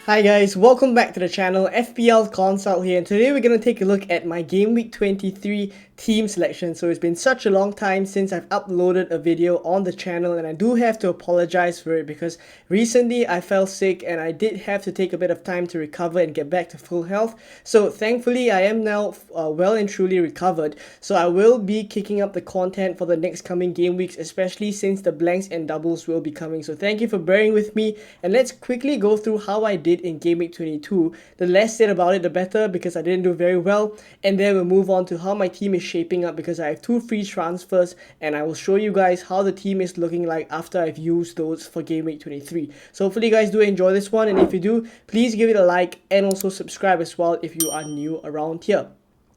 Hi guys, welcome back to the channel. FPL Consult here, and today we're going to take a look at my Game Week 23 team selection. So it's been such a long time since I've uploaded a video on the channel, and I do have to apologize for it because recently I fell sick and I did have to take a bit of time to recover and get back to full health. So thankfully I am now well and truly recovered. So I will be kicking up the content for the next coming game weeks, especially since the blanks and doubles will be coming. So thank you for bearing with me, and let's quickly go through how I did in Game Week 22. The less said about it, the better, because I didn't do very well. And then we'll move on to how my team is shaping up, because I have 2 free transfers, and I will show you guys how the team is looking like after I've used those for Game Week 23. So hopefully you guys do enjoy this one, and if you do, please give it a like and also subscribe as well if you are new around here.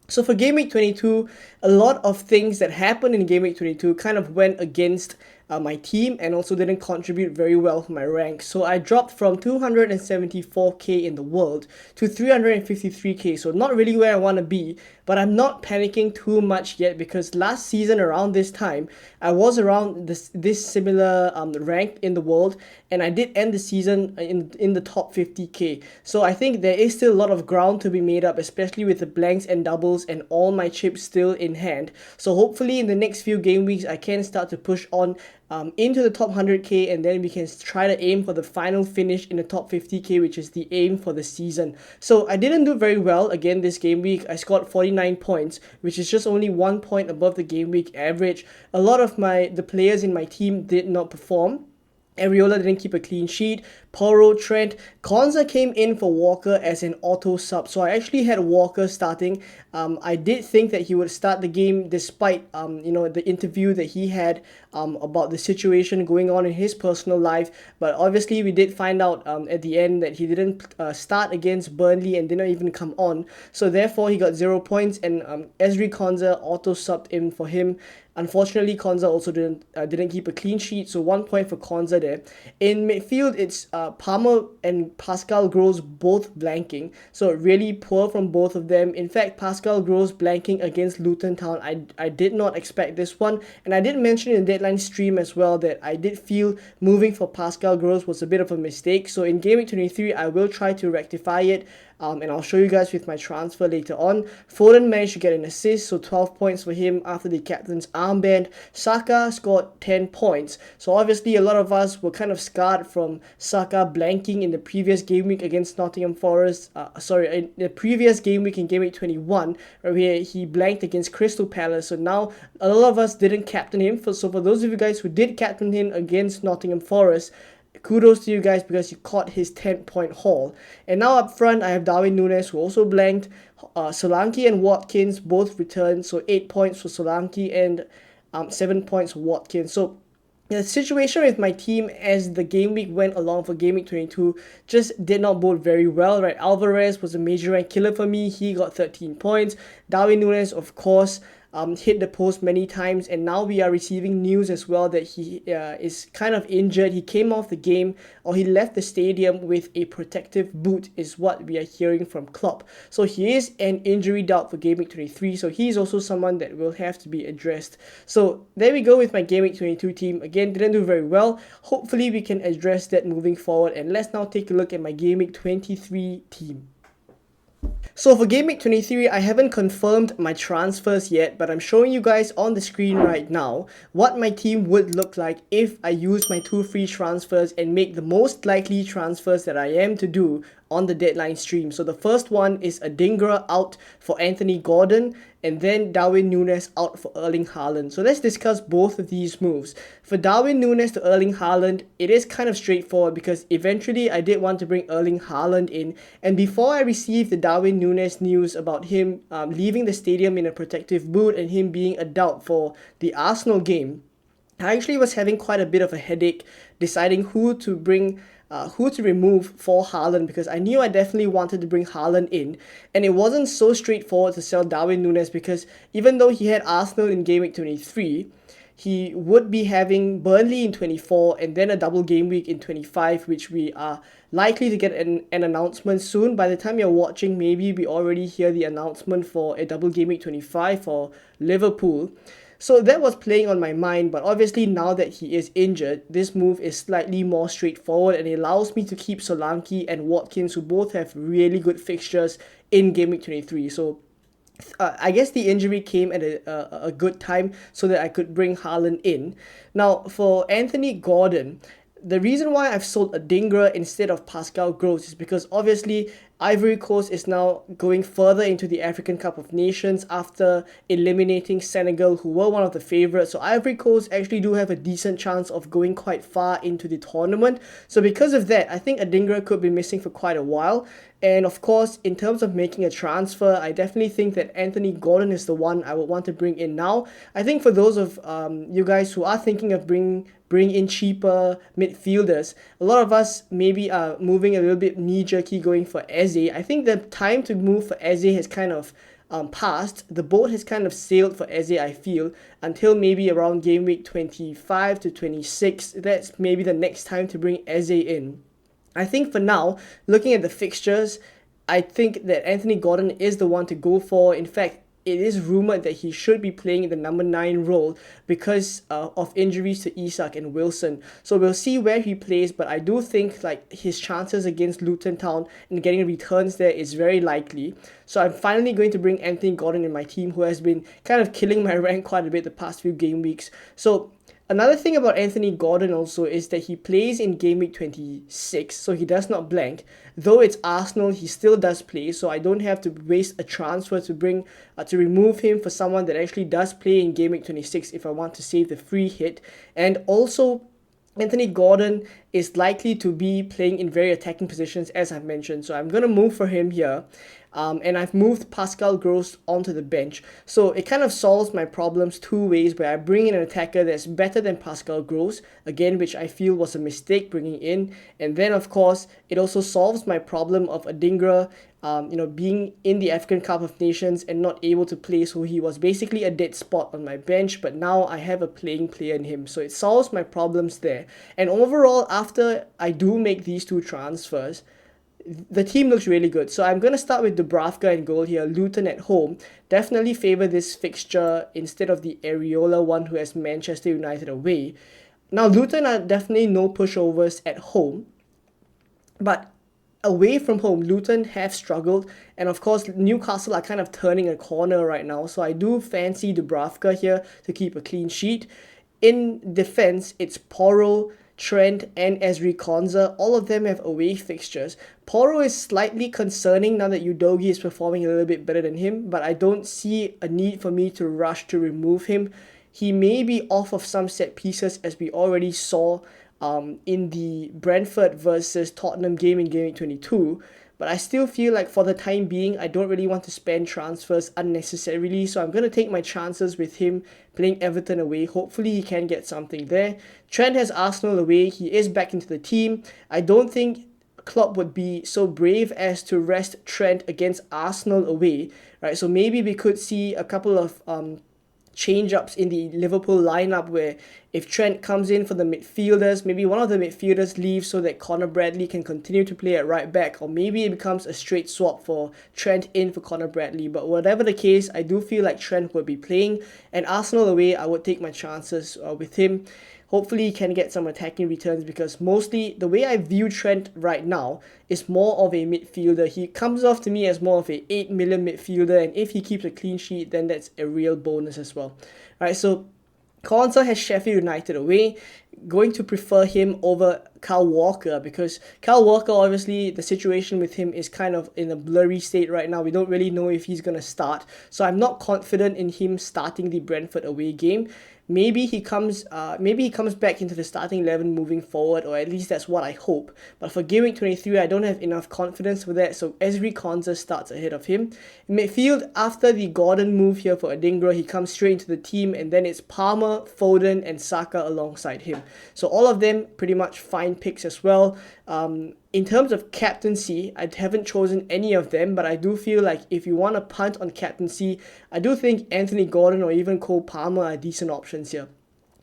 So for Game Week 22, a lot of things that happened in Game Week 22 kind of went against my team and also didn't contribute very well for my rank. So I dropped from 274k in the world to 353k. So not really where I want to be, but I'm not panicking too much yet, because last season around this time, I was around this similar rank in the world, and I did end the season in the top 50k. So I think there is still a lot of ground to be made up, especially with the blanks and doubles and all my chips still in hand. So hopefully in the next few game weeks, I can start to push on into the top 100k, and then we can try to aim for the final finish in the top 50k, which is the aim for the season. So I didn't do very well again this game week. I scored 49 points, which is just only 1 point above the game week average. A lot of the players in my team did not perform. Ariola didn't keep a clean sheet. Porro, Trent, Konza came in for Walker as an auto sub. So I actually had Walker starting. I did think that he would start the game despite the interview that he had about the situation going on in his personal life. But obviously we did find out at the end that he didn't start against Burnley and didn't even come on. So therefore he got 0 points, and Ezri Konza auto subbed in for him. Unfortunately, Konza also didn't keep a clean sheet, so 1 point for Konza there. In midfield, it's Palmer and Pascal Gross both blanking, so really poor from both of them. In fact, Pascal Gross blanking against Luton Town, I did not expect this one, and I did mention in the deadline stream as well that I did feel moving for Pascal Gross was a bit of a mistake. So in Game Week 23, I will try to rectify it. And I'll show you guys with my transfer later on. Foden managed to get an assist, so 12 points for him after the captain's armband. Saka scored 10 points. So obviously a lot of us were kind of scarred from Saka blanking in the previous game week against Nottingham Forest. In the previous game week in Game Week 21, where he blanked against Crystal Palace. So now a lot of us didn't captain him. So for those of you guys who did captain him against Nottingham Forest, kudos to you guys, because you caught his 10-point haul. And now up front, I have Darwin Núñez, who also blanked. Solanke and Watkins both returned, so 8 points for Solanke and 7 points for Watkins. So the situation with my team as the game week went along for Game Week 22 just did not bode very well, right? Alvarez was a major rank killer for me. He got 13 points. Darwin Núñez, of course, hit the post many times, and now we are receiving news as well that he is kind of injured. He came off the game, or he left the stadium with a protective boot, is what we are hearing from Klopp. So he is an injury doubt for Game Week 23, so he's also someone that will have to be addressed. So there we go with my Game Week 22 team. Again, didn't do very well. Hopefully we can address that moving forward, and let's now take a look at my Game Week 23 team. So for Game Week 23, I haven't confirmed my transfers yet, but I'm showing you guys on the screen right now what my team would look like if I use my 2 free transfers and make the most likely transfers that I am to do on the deadline stream. So the first one is Adingra out for Anthony Gordon, and then Darwin Núñez out for Erling Haaland. So let's discuss both of these moves. For Darwin Núñez to Erling Haaland, it is kind of straightforward, because eventually I did want to bring Erling Haaland in, and before I received the Darwin Núñez news about him leaving the stadium in a protective boot and him being a doubt for the Arsenal game, I actually was having quite a bit of a headache deciding who to remove for Haaland, because I knew I definitely wanted to bring Haaland in, and it wasn't so straightforward to sell Darwin Núñez, because even though he had Arsenal in Game Week 23, he would be having Burnley in 24 and then a double game week in 25, which we are likely to get an announcement soon. By the time you're watching, maybe we already hear the announcement for a double game week 25 for Liverpool. So that was playing on my mind, but obviously now that he is injured, this move is slightly more straightforward and it allows me to keep Solanke and Watkins, who both have really good fixtures in Game Week 23. So I guess the injury came at a good time so that I could bring Haaland in. Now, for Anthony Gordon, the reason why I've sold Adingra instead of Pascal Gross is because obviously Ivory Coast is now going further into the African Cup of Nations after eliminating Senegal, who were one of the favourites. So Ivory Coast actually do have a decent chance of going quite far into the tournament. So because of that, I think Adingra could be missing for quite a while. And of course, in terms of making a transfer, I definitely think that Anthony Gordon is the one I would want to bring in now. I think for those of you guys who are thinking of bring in cheaper midfielders, a lot of us maybe are moving a little bit knee-jerky going for Eze. I think the time to move for Eze has kind of passed. The boat has kind of sailed for Eze, I feel, until maybe around game week 25 to 26. That's maybe the next time to bring Eze in. I think for now, looking at the fixtures, I think that Anthony Gordon is the one to go for. In fact, it is rumored that he should be playing in the number 9 role because of injuries to Isak and Wilson. So we'll see where he plays, but I do think like his chances against Luton Town and getting returns there is very likely. So I'm finally going to bring Anthony Gordon in my team, who has been kind of killing my rank quite a bit the past few game weeks. So another thing about Anthony Gordon also is that he plays in game week 26, so he does not blank. Though it's Arsenal, he still does play, so I don't have to waste a transfer to remove him for someone that actually does play in game week 26 if I want to save the free hit. And also, Anthony Gordon is likely to be playing in very attacking positions, as I've mentioned. So I'm going to move for him here. And I've moved Pascal Gross onto the bench. So it kind of solves my problems two ways, where I bring in an attacker that's better than Pascal Gross, again, which I feel was a mistake bringing in. And then, of course, it also solves my problem of Adingra being in the African Cup of Nations and not able to play, so he was basically a dead spot on my bench, but now I have a playing player in him, so it solves my problems there. And overall, after I do make these two transfers, the team looks really good. So I'm going to start with Dubravka in goal here, Luton at home. Definitely favor this fixture instead of the Areola one, who has Manchester United away. Now, Luton are definitely no pushovers at home, but away from home, Luton have struggled, and of course Newcastle are kind of turning a corner right now, so I do fancy Dubravka here to keep a clean sheet. In defense, it's Porro, Trent and Ezri Konsa. All of them have away fixtures. Porro is slightly concerning now that Udogie is performing a little bit better than him, but I don't see a need for me to rush to remove him. He may be off of some set pieces, as we already saw in the Brentford versus Tottenham game in Game Week 22, but I still feel like for the time being, I don't really want to spend transfers unnecessarily, so I'm going to take my chances with him playing Everton away. Hopefully he can get something there. Trent has Arsenal away. He is back into the team. I don't think Klopp would be so brave as to rest Trent against Arsenal away, right? So maybe we could see a couple of change-ups in the Liverpool lineup, where if Trent comes in for the midfielders, maybe one of the midfielders leaves so that Connor Bradley can continue to play at right back, or maybe it becomes a straight swap for Trent in for Connor Bradley. But whatever the case, I do feel like Trent would be playing, and Arsenal away, I would take my chances with him. Hopefully he can get some attacking returns, because mostly the way I view Trent right now is more of a midfielder. He comes off to me as more of a 8 million midfielder, and if he keeps a clean sheet, then that's a real bonus as well. Alright, so Konsa has Sheffield United away. Going to prefer him over Kyle Walker, because Kyle Walker, obviously the situation with him is kind of in a blurry state right now. We don't really know if he's going to start, so I'm not confident in him starting the Brentford away game. Maybe he comes back into the starting 11 moving forward, or at least that's what I hope. But for Game Week 23, I don't have enough confidence for that, so Ezri Konsa starts ahead of him. In midfield, after the Gordon move here for Adingra, he comes straight into the team, and then it's Palmer, Foden, and Saka alongside him. So all of them pretty much fine picks as well. In terms of captaincy, I haven't chosen any of them, but I do feel like if you want to punt on captaincy, I do think Anthony Gordon or even Cole Palmer are decent options here.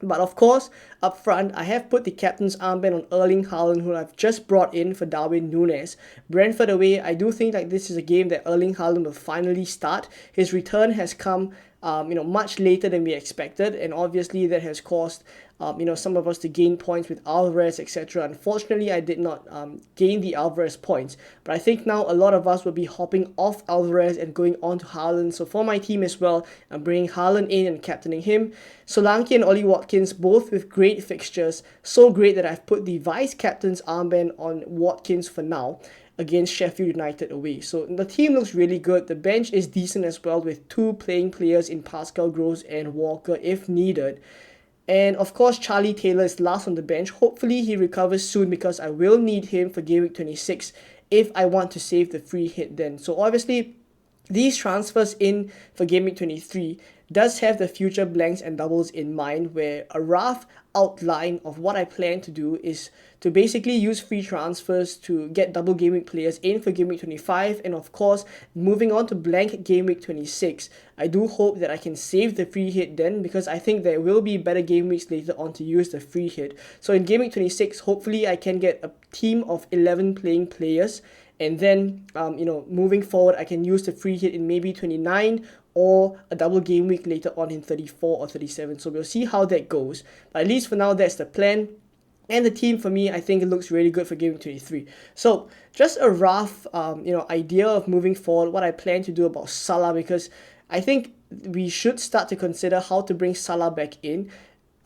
But of course, up front, I have put the captain's armband on Erling Haaland, who I've just brought in for Darwin Núñez. Brentford away, I do think like this is a game that Erling Haaland will finally start. His return has come much later than we expected, and obviously that has caused some of us to gain points with Alvarez, etc. Unfortunately, I did not gain the Alvarez points, but I think now a lot of us will be hopping off Alvarez and going on to Haaland. So for my team as well, I'm bringing Haaland in and captaining him. Solanke and Ollie Watkins, both with great fixtures, so great that I've put the vice captain's armband on Watkins for now against Sheffield United away. So the team looks really good. The bench is decent as well, with two playing players in Pascal Gross and Walker if needed. And of course, Charlie Taylor is last on the bench. Hopefully he recovers soon, because I will need him for game week 26 if I want to save the free hit then. So obviously, these transfers in for game week 23 does have the future blanks and doubles in mind, where a rough outline of what I plan to do is to basically use free transfers to get double game week players in for game week 25, and of course moving on to blank game week 26. I do hope that I can save the free hit then, because I think there will be better game weeks later on to use the free hit. So in game week 26, hopefully I can get a team of 11 playing players, and then moving forward I can use the free hit in maybe 29 or a double game week later on in 34 or 37. So we'll see how that goes, but at least for now that's the plan. And the team for me, I think it looks really good for game week 23. So just a rough idea of moving forward, what I plan to do about Salah, because I think we should start to consider how to bring Salah back in.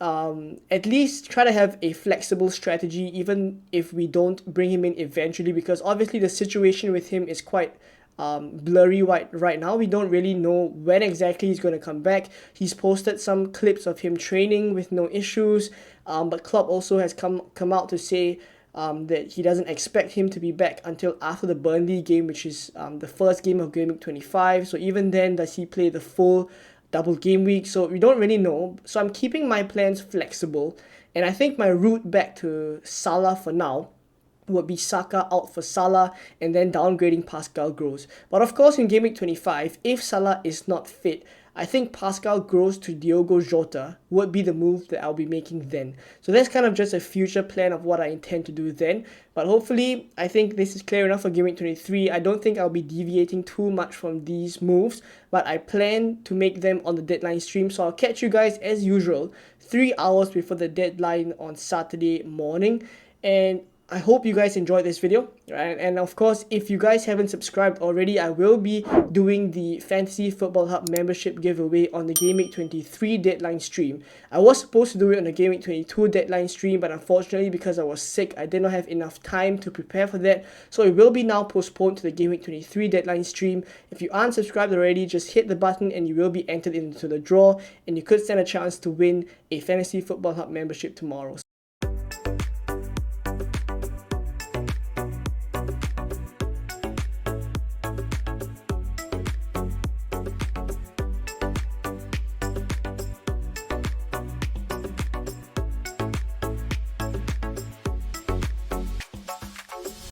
At least try to have a flexible strategy, even if we don't bring him in eventually, because obviously the situation with him is quite blurry right now. We don't really know when exactly he's going to come back. He's posted some clips of him training with no issues, but Klopp also has come out to say that he doesn't expect him to be back until after the Burnley game, which is the first game of game week 25. So even then, does he play the full double game week? So we don't really know. So I'm keeping my plans flexible, and I think my route back to Salah for now would be Saka out for Salah, and then downgrading Pascal Gross. But of course in game week 25, if Salah is not fit, I think Pascal Gross to Diogo Jota would be the move that I'll be making then. So that's kind of just a future plan of what I intend to do then. But hopefully, I think this is clear enough for game week 23. I don't think I'll be deviating too much from these moves, but I plan to make them on the deadline stream. So I'll catch you guys as usual 3 hours before the deadline on Saturday morning. And I hope you guys enjoyed this video, right? And of course, if you guys haven't subscribed already, I will be doing the Fantasy Football Hub membership giveaway on the Game Week 23 deadline stream. I was supposed to do it on the Game Week 22 deadline stream, but unfortunately, because I was sick, I did not have enough time to prepare for that. So it will be now postponed to the Game Week 23 deadline stream. If you aren't subscribed already, just hit the button and you will be entered into the draw, and you could stand a chance to win a Fantasy Football Hub membership tomorrow.